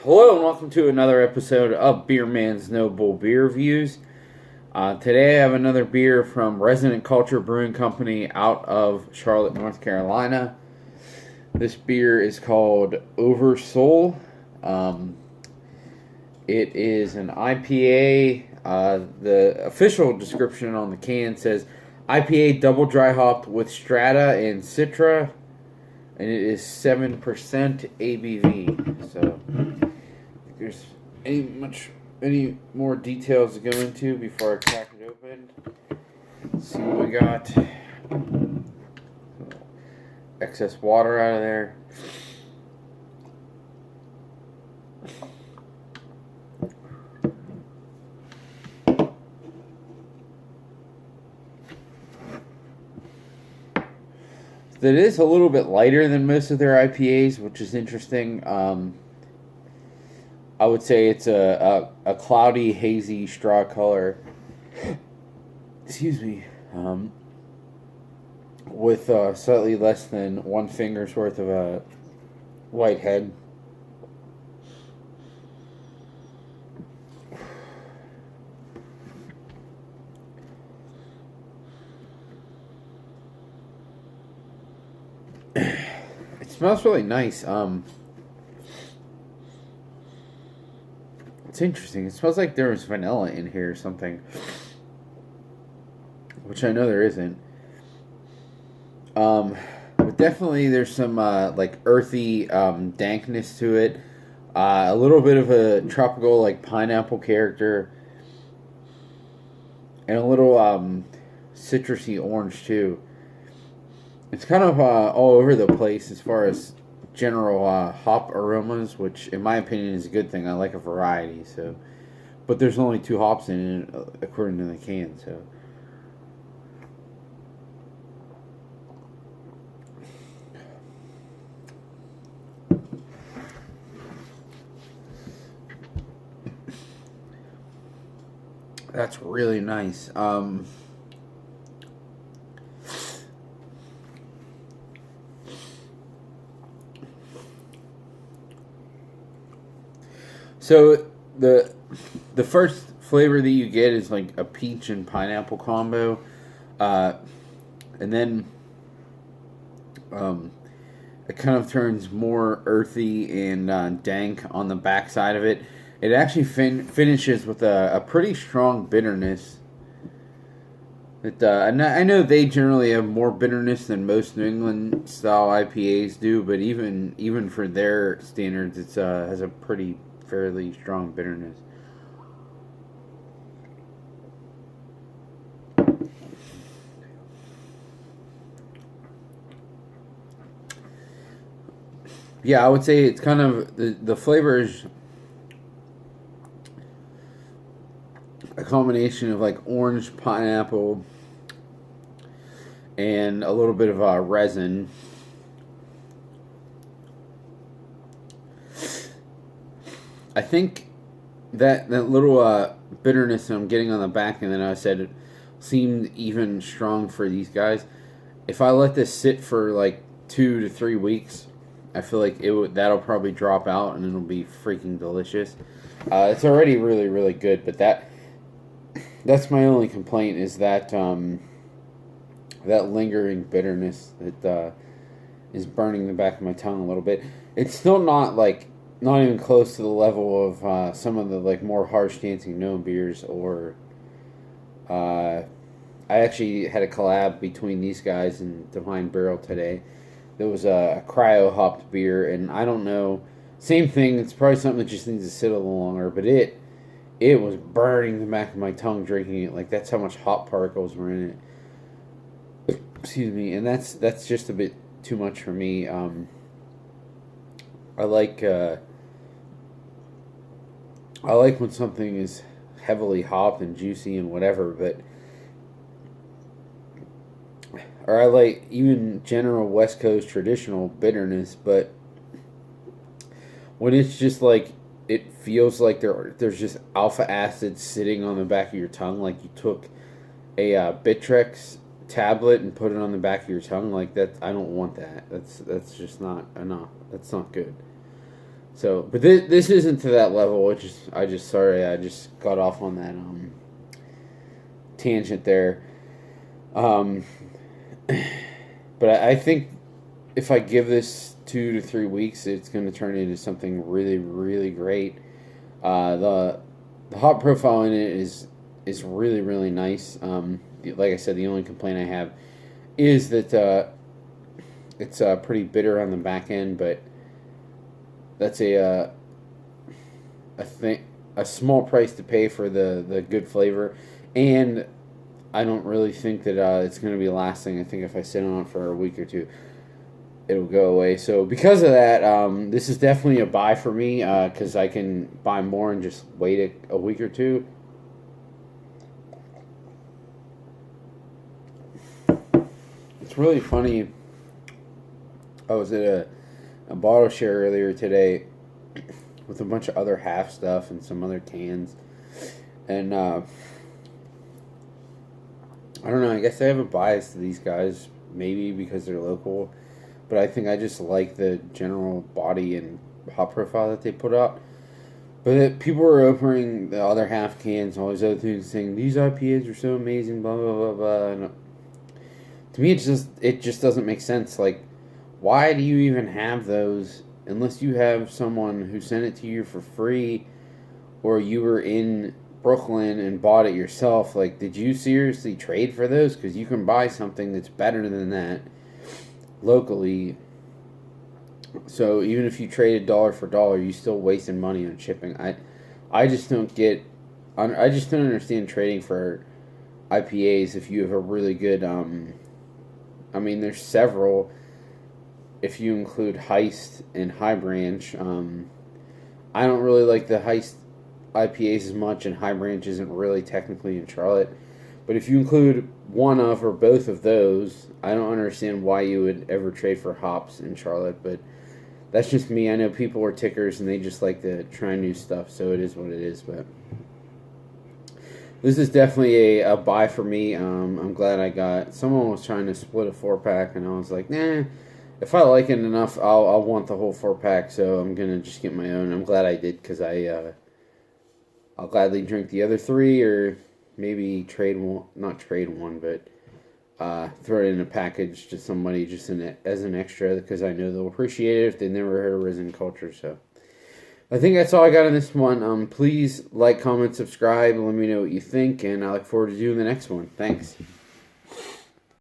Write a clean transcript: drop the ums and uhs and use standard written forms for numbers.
Hello and welcome to another episode of Beer Man's Noble Beer Reviews. Today I have another beer from Resident Culture Brewing Company out of Charlotte, North Carolina. This beer is called Oversoul. It is an IPA. The official description on the can says IPA double dry hopped with Strata and Citra, and it is 7% ABV. So, if there's any more details to go into before I crack it open. Let's see what we got. Excess water out of there. That is a little bit lighter than most of their IPAs, which is interesting. I would say it's a cloudy, hazy straw color. Excuse me. With slightly less than one finger's worth of a white head. It smells really nice. It's interesting. It smells like there was vanilla in here or something, which I know there isn't. But definitely there's some like earthy dankness to it. A little bit of a tropical like pineapple character, and a little citrusy orange too. It's kind of all over the place as far as general hop aromas, which in my opinion is a good thing. I like a variety, so. But there's only 2 hops in it according to the can, so. That's really nice. So the first flavor that you get is like a peach and pineapple combo, and then it kind of turns more earthy and dank on the backside of it. It actually finishes with a pretty strong bitterness. And I know they generally have more bitterness than most New England style IPAs do, but even for their standards, it's has a pretty fairly strong bitterness. Yeah, I would say it's kind of the flavor is a combination of like orange, pineapple, and a little bit of resin. I think that little bitterness I'm getting on the back, and then I said it seemed even strong for these guys. If I let this sit for like 2 to 3 weeks, I feel like that'll probably drop out, and it'll be freaking delicious. It's already really really good, but that's my only complaint is that that lingering bitterness that is burning the back of my tongue a little bit. It's still not even close to the level of some of the like more harsh dancing gnome beers, or I actually had a collab between these guys and Divine Barrel today. There was a cryo hopped beer, and I don't know, same thing. It's probably something that just needs to sit a little longer, but it was burning the back of my tongue drinking it. Like that's how much hop particles were in it. Excuse me, and that's just a bit too much for me. I like when something is heavily hopped and juicy and whatever, or I like even general West Coast traditional bitterness, but when it's just like it feels like there's just alpha acid sitting on the back of your tongue, like you took a Bitrex tablet and put it on the back of your tongue like that. I don't want that. That's just not enough. That's not good. So, but this isn't to that level. Which is, I just got off on that tangent there. Um, but I think if I give this 2 to 3 weeks, it's going to turn into something really, really great. The hop profile in it is really, really nice. Like I said, the only complaint I have is that it's pretty bitter on the back end, but that's a thing, a small price to pay for the good flavor, and I don't really think that it's going to be lasting. I think if I sit on it for a week or two, it'll go away. So because of that, this is definitely a buy for me because I can buy more and just wait a week or two. It's really funny. I was at a bottle share earlier today with a bunch of other half stuff and some other cans, and I don't know. I guess I have a bias to these guys, maybe because they're local, but I think I just like the general body and hop profile that they put out. But people were opening the other half cans, all these other things, saying these IPAs are so amazing, blah blah blah blah. And to me, it just doesn't make sense. Like, why do you even have those unless you have someone who sent it to you for free, or you were in Brooklyn and bought it yourself? Like, did you seriously trade for those? Because you can buy something that's better than that locally. So even if you traded dollar for dollar, you still wasting money on shipping. I just don't get. I just don't understand trading for IPAs if you have a really good. I mean, there's several. If you include Heist and High Branch, I don't really like the Heist IPAs as much, and High Branch isn't really technically in Charlotte. But if you include one of or both of those, I don't understand why you would ever trade for hops in Charlotte. But that's just me. I know people are tickers and they just like to try new stuff, so it is what it is. But this is definitely a buy for me. I'm glad I got. Someone was trying to split a 4-pack, and I was like, nah. If I like it enough, I'll want the whole 4-pack. So I'm gonna just get my own. I'm glad I did because I'll gladly drink the other 3, or maybe trade one. Not trade one, but throw it in a package to somebody just as an extra because I know they'll appreciate it if they never heard of Risen Culture. So I think that's all I got on this one. Please like, comment, subscribe, let me know what you think, and I look forward to doing the next one. Thanks.